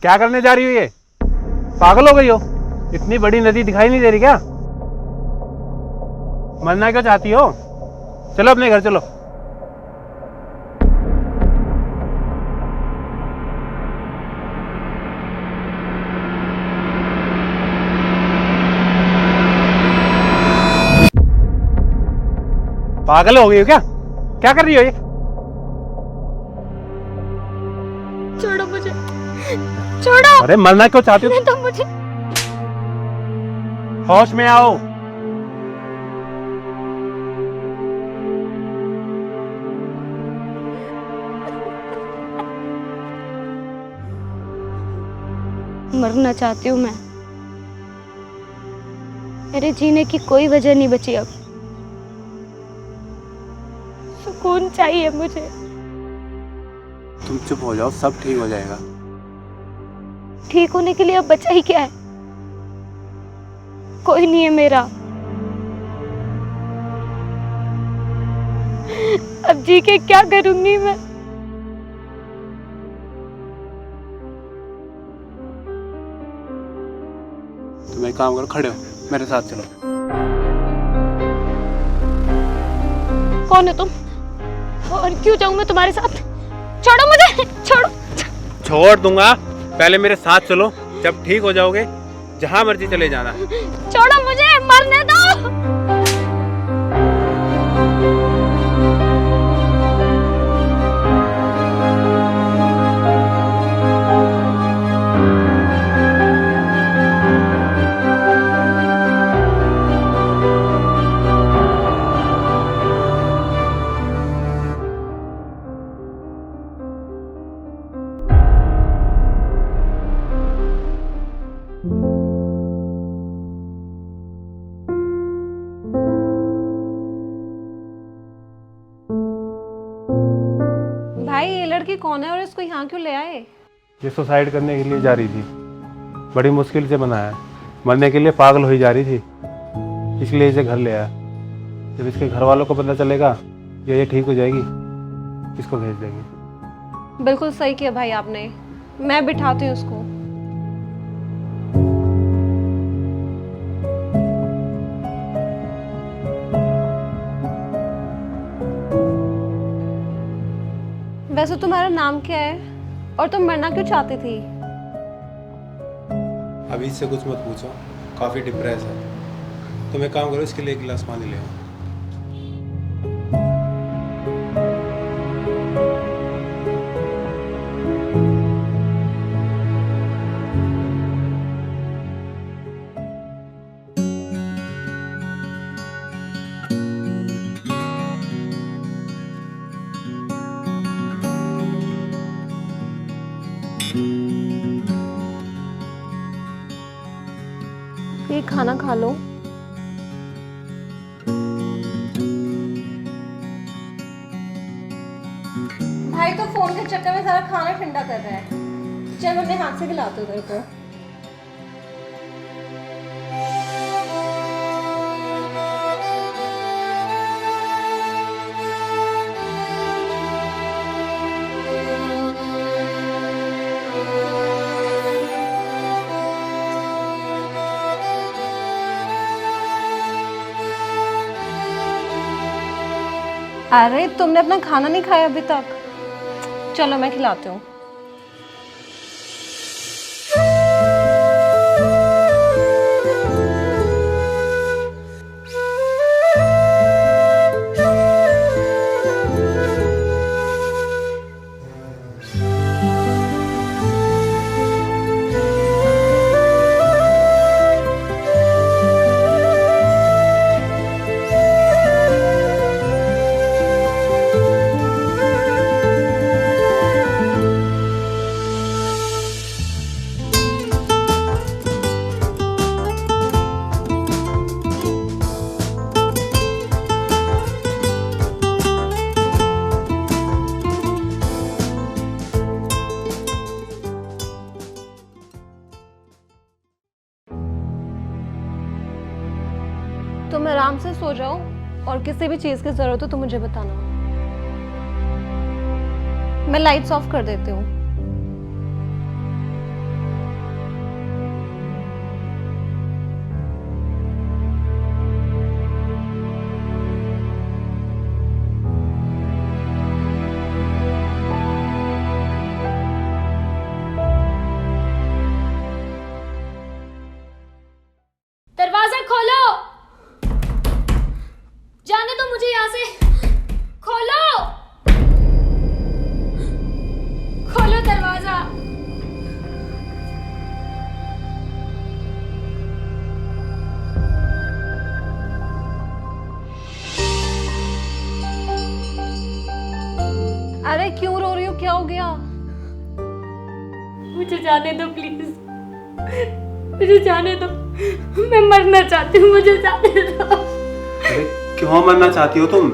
क्या करने जा रही हो ये? पागल हो गई हो? इतनी बड़ी नदी दिखाई नहीं दे रही क्या? मरना क्यों चाहती हो? चलो अपने घर चलो। पागल हो गई हो क्या? क्या कर रही हो ये? छोड़ो मुझे, छोड़ो। अरे मरना क्यों चाहती हो? नहीं तो मुझे। होश में आओ। मरना चाहती हूँ मैं। मेरे जीने की कोई वजह नहीं बची अब। सुकून चाहिए मुझे। तुम चुप हो जाओ, सब ठीक हो जाएगा। ठीक होने के लिए अब बचा ही क्या है? कोई नहीं है मेरा। अब जी के क्या करूंगी मैं? तुम एक काम करो, खड़े हो, मेरे साथ चलो। कौन है तुम? और क्यों जाऊं मैं तुम्हारे साथ? छोड़ो मुझे, छोड़ो। छोड़ दूंगा, पहले मेरे साथ चलो। जब ठीक हो जाओगे जहां मर्जी चले जाना। छोड़ो मुझे, मरने दो। भाई ये लड़की कौन है और इसको यहाँ क्यों ले आए? ये सुसाइड करने के लिए जा रही थी, बड़ी मुश्किल से बना है। मरने के लिए पागल हुई जा रही थी, इसलिए इसे घर ले आया। जब इसके घर वालों को पता चलेगा ये ठीक हो जाएगी, इसको भेज देंगे। बिल्कुल सही किया भाई आपने। मैं बिठाती हूँ उसको। वैसे तुम्हारा नाम क्या है और तुम मरना क्यों चाहती थी? अभी इससे कुछ मत पूछो, काफ़ी डिप्रेस है। तुम एक काम करो, इसके लिए एक गिलास पानी ले आओ। ये खाना खा लो। भाई तो फोन के चक्कर में सारा खाना ठंडा कर रहा है। चल मैं अपने हाथ से खिलाती हूँ तेरे को। अरे तुमने अपना खाना नहीं खाया अभी तक? चलो मैं खिलाती हूँ। तुम आराम से सो जाओ और किसी भी चीज की जरूरत हो तो मुझे बताना। मैं लाइट्स ऑफ कर देती हूँ। हो गया? मुझे जाने दो प्लीज, मुझे जाने दो, मैं मरना चाहती हूँ, मुझे जाने दो। अरे क्यों मरना चाहती हो तुम?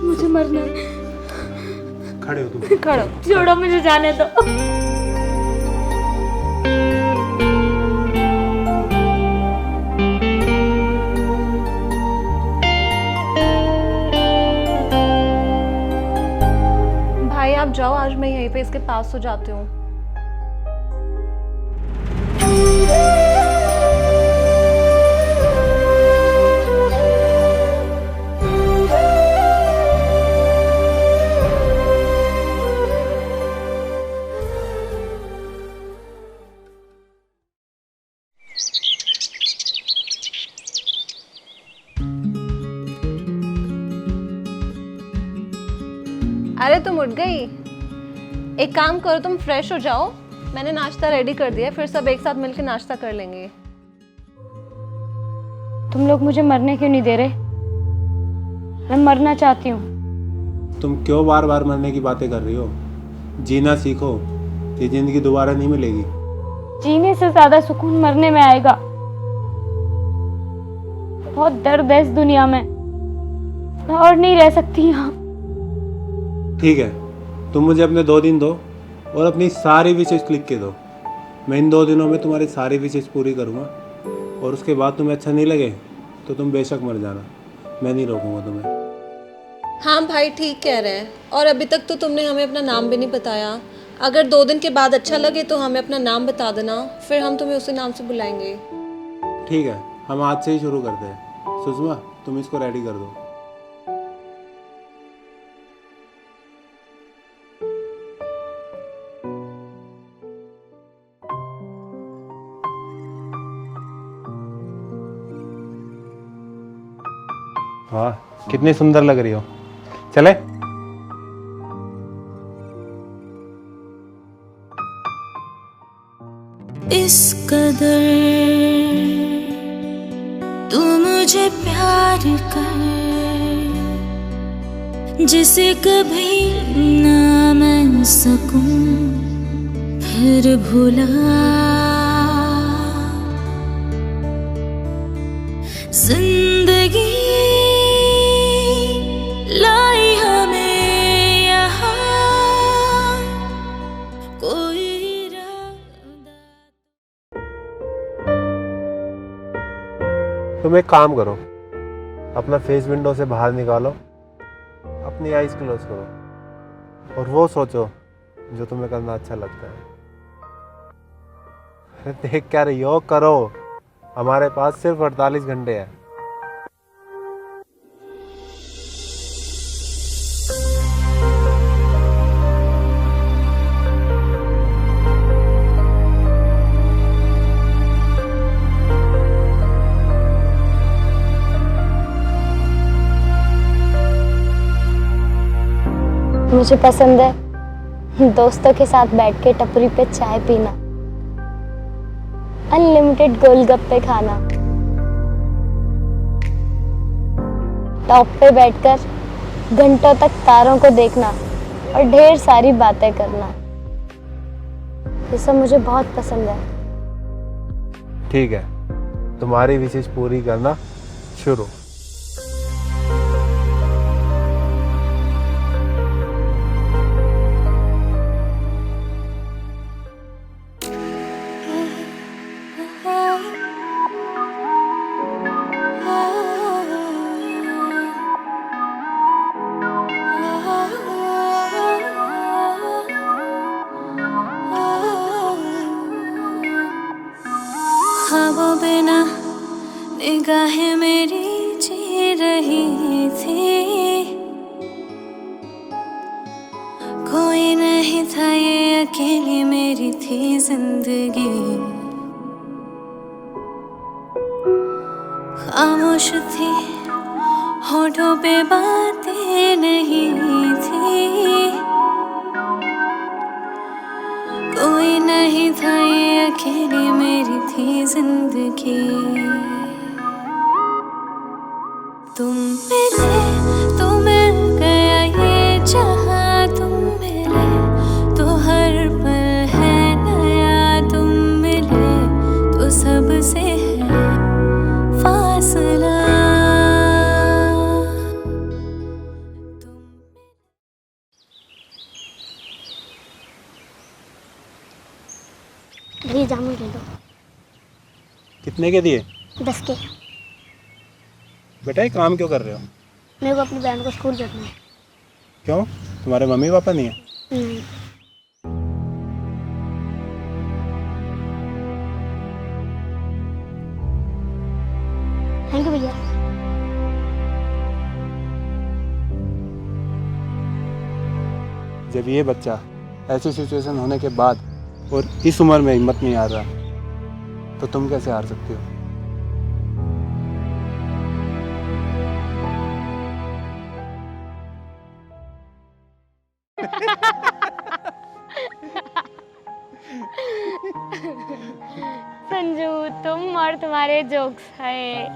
मुझे मरना है। खड़े हो तुम? खड़ो, छोड़ो, मुझे जाने दो। भाई आप जाओ, आज मैं यहीं पे इसके पास हो जाती हूँ। अरे तुम उठ गई? एक काम करो, तुम फ्रेश हो जाओ, मैंने नाश्ता रेडी कर दिया, फिर सब एक साथ मिलकर नाश्ता कर लेंगे। तुम लोग मुझे मरने क्यों नहीं दे रहे? मैं मरना चाहती हूँ। तुम क्यों बार बार मरने की बातें कर रही हो? जीना सीखो, ये जिंदगी दोबारा नहीं मिलेगी। जीने से ज्यादा सुकून मरने में आएगा। बहुत दर्द है इस दुनिया में, मैं और नहीं रह सकती यहाँ। ठीक है, तुम मुझे अपने 2 दिन दो और अपनी सारी विशेष लिख के दो। मैं इन 2 दिनों में तुम्हारी सारी विशेष पूरी करूँगा और उसके बाद तुम्हें अच्छा नहीं लगे तो तुम बेशक मर जाना, मैं नहीं रोकूंगा तुम्हें। हाँ भाई ठीक कह रहे हैं, और अभी तक तो तुमने हमें अपना नाम भी नहीं बताया। अगर 2 दिन के बाद अच्छा लगे तो हमें अपना नाम बता देना, फिर हम तुम्हें उसी नाम से बुलाएंगे। ठीक है, हम आज से ही शुरू करते हैं। सुषमा तुम इसको रेडी कर दो। वाह कितनी सुंदर लग रही हो। चले? इस कदर तू मुझे प्यार कर, जिसे कभी ना मैं सकूं फिर भुला। जिंदगी लाई हमें यहाँ, कोई तुम एक काम करो, अपना फेस विंडो से बाहर निकालो, अपनी आईज क्लोज करो और वो सोचो जो तुम्हें करना अच्छा लगता है। अरे देख क्या रही हो, करो, हमारे पास सिर्फ 48 घंटे हैं। मुझे पसंद है दोस्तों के साथ बैठ के टपरी पे चाय पीना, अनलिमिटेड गोलगप्पे खाना, टॉप पे बैठकर घंटों तक तारों को देखना और ढेर सारी बातें करना। ये सब मुझे बहुत पसंद है। ठीक है, तुम्हारी विशेष पूरी करना शुरू। ख्वाबों बिना निगाहें मेरी जी रही थी, कोई नहीं था ये अकेली मेरी थी जिंदगी। खामोश थी होठों पे बातें नहीं थी, कोई नहीं था ये अकेली मेरी थी जिंदगी। तुम मिले तो मिल गया भैया जामुन ले लो। कितने के दिए? 10 के। बेटा ये काम क्यों कर रहे हो? मेरे को अपनी बहन को स्कूल भेजना है। क्यों, तुम्हारे मम्मी पापा नहीं है? नहीं। थैंक यू भैया। जब ये बच्चा ऐसी सिचुएशन होने के बाद और इस उम्र में हिम्मत नहीं हार रहा, तो तुम कैसे हार सकती हो? संजू, तुम और तुम्हारे जोक्स है।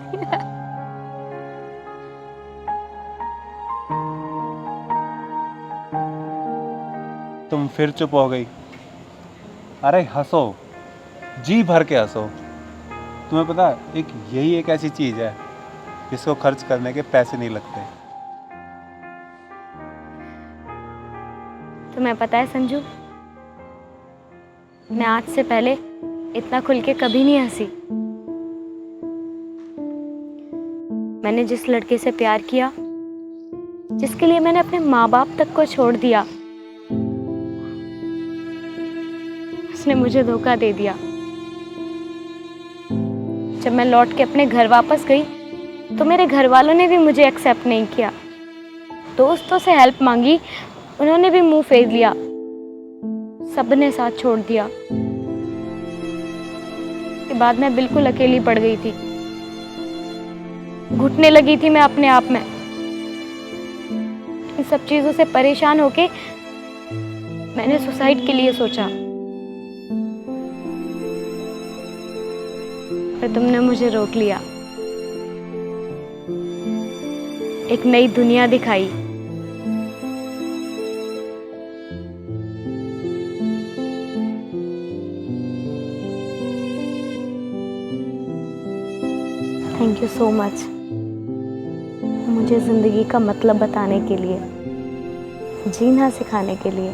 तुम फिर चुप हो गई। अरे हंसो, जी भर के हंसो। तुम्हें पता है, यही एक ऐसी चीज है जिसको खर्च करने के पैसे नहीं लगते। तुम्हें पता है संजू, मैं आज से पहले इतना खुल के कभी नहीं हंसी। मैंने जिस लड़के से प्यार किया, जिसके लिए मैंने अपने माँ बाप तक को छोड़ दिया, उसने मुझे धोखा दे दिया। जब मैं लौट के अपने घर वापस गई तो मेरे घर वालों ने भी मुझे एक्सेप्ट नहीं किया। दोस्तों से हेल्प मांगी, उन्होंने भी मुंह फेर लिया। सबने साथ छोड़ दिया। के बाद मैं बिल्कुल अकेली पड़ गई थी। घुटने लगी थी मैं अपने आप में। इन सब चीजों से परेशान होके मैंने सुसाइड के लिए सोचा, पर तुमने मुझे रोक लिया। एक नई दुनिया दिखाई। थैंक यू सो मच, मुझे जिंदगी का मतलब बताने के लिए, जीना सिखाने के लिए।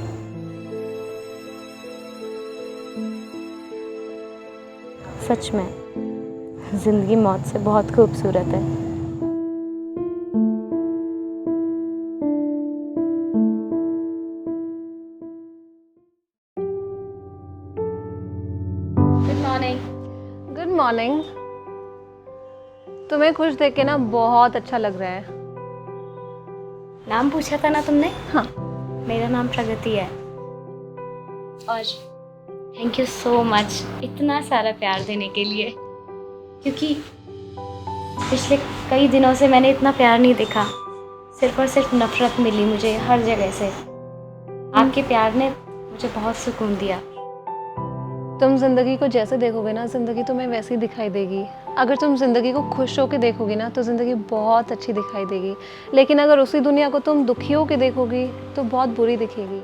सच में जिंदगी मौत से बहुत खूबसूरत है। Good morning. Good morning. तुम्हें खुश देख के ना बहुत अच्छा लग रहा है। नाम पूछा था ना तुमने? हाँ। मेरा नाम प्रगति है। और थैंक यू सो मच इतना सारा प्यार देने के लिए, क्योंकि पिछले कई दिनों से मैंने इतना प्यार नहीं देखा। सिर्फ और सिर्फ नफरत मिली मुझे हर जगह से। आपके प्यार ने मुझे बहुत सुकून दिया। तुम जिंदगी को जैसे देखोगे ना, जिंदगी तुम्हें वैसी दिखाई देगी। अगर तुम जिंदगी को खुश होकर देखोगी ना, तो जिंदगी बहुत अच्छी दिखाई देगी। लेकिन अगर उसी दुनिया को तुम दुखी होकर देखोगी तो बहुत बुरी दिखेगी।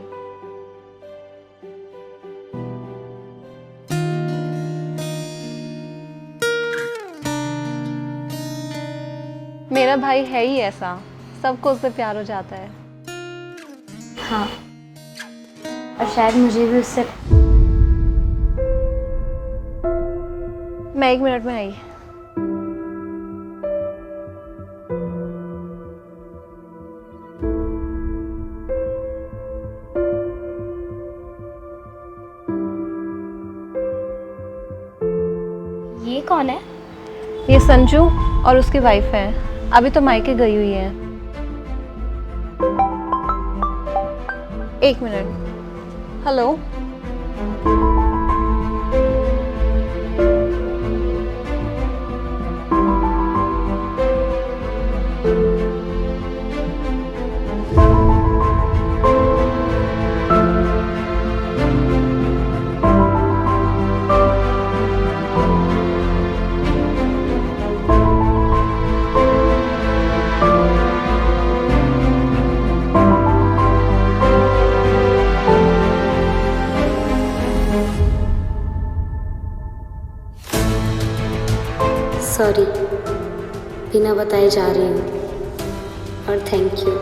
मेरा भाई है ही ऐसा, सबको उससे प्यार हो जाता है। हाँ, और शायद मुझे भी उससे। मैं 1 मिनट में आई। ये कौन है? ये संजू और उसकी वाइफ है। अभी तो मायके गई हुई है। 1 मिनट। हेलो। सॉरी, बिना बताए जा रही हूँ। और थैंक यू,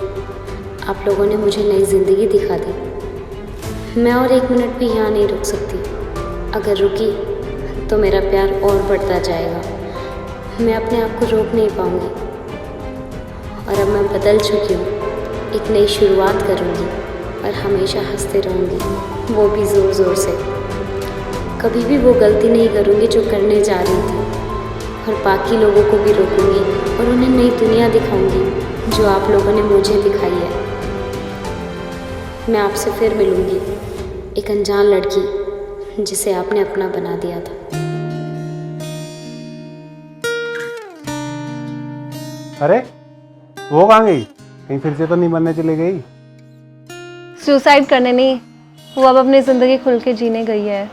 आप लोगों ने मुझे नई ज़िंदगी दिखा दी। मैं और 1 मिनट भी यहाँ नहीं रुक सकती। अगर रुकी तो मेरा प्यार और बढ़ता जाएगा। मैं अपने आप को रोक नहीं पाऊंगी। और अब मैं बदल चुकी हूँ, एक नई शुरुआत करूँगी और हमेशा हंसते रहूँगी, वो भी ज़ोर ज़ोर से। कभी भी वो गलती नहीं करूँगी जो करने जा रही थी, और बाकी लोगों को भी रोकूँगी और उन्हें नई दुनिया दिखाऊँगी जो आप लोगों ने मुझे दिखाई है। मैं आपसे फिर मिलूँगी, एक अनजान लड़की जिसे आपने अपना बना दिया था। अरे वो कहाँ गई? कहीं फिर से तो नहीं मरने चली गई? सुसाइड करने नहीं, वो अब अपनी ज़िंदगी खुल के जीने गई है।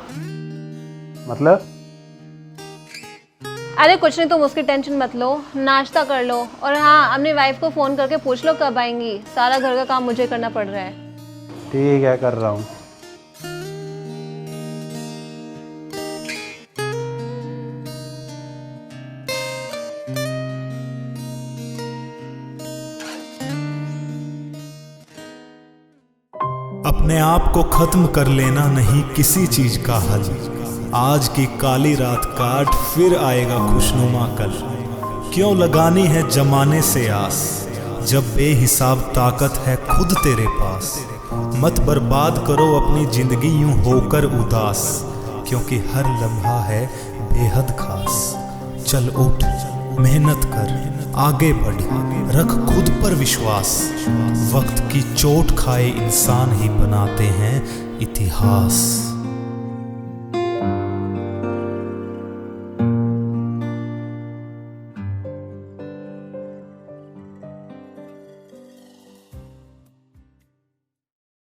मतलब? अरे कुछ नहीं, तुम उसकी टेंशन मत लो, नाश्ता कर लो और हाँ, अपनी वाइफ को फ़ोन करके पूछ लो कब आएंगी। सारा घर का काम मुझे करना पड़ रहा है। ठीक है, कर रहा हूँ। अपने आप को खत्म कर लेना नहीं किसी चीज का हल। आज की काली रात काट, फिर आएगा खुशनुमा कल। क्यों लगानी है जमाने से आस, जब बेहिसाब ताकत है खुद तेरे पास। मत बर्बाद करो अपनी जिंदगी यूं होकर उदास, क्योंकि हर लम्हा है बेहद खास। चल उठ, मेहनत कर, आगे बढ़, रख खुद पर विश्वास। वक्त की चोट खाए इंसान ही बनाते हैं इतिहास।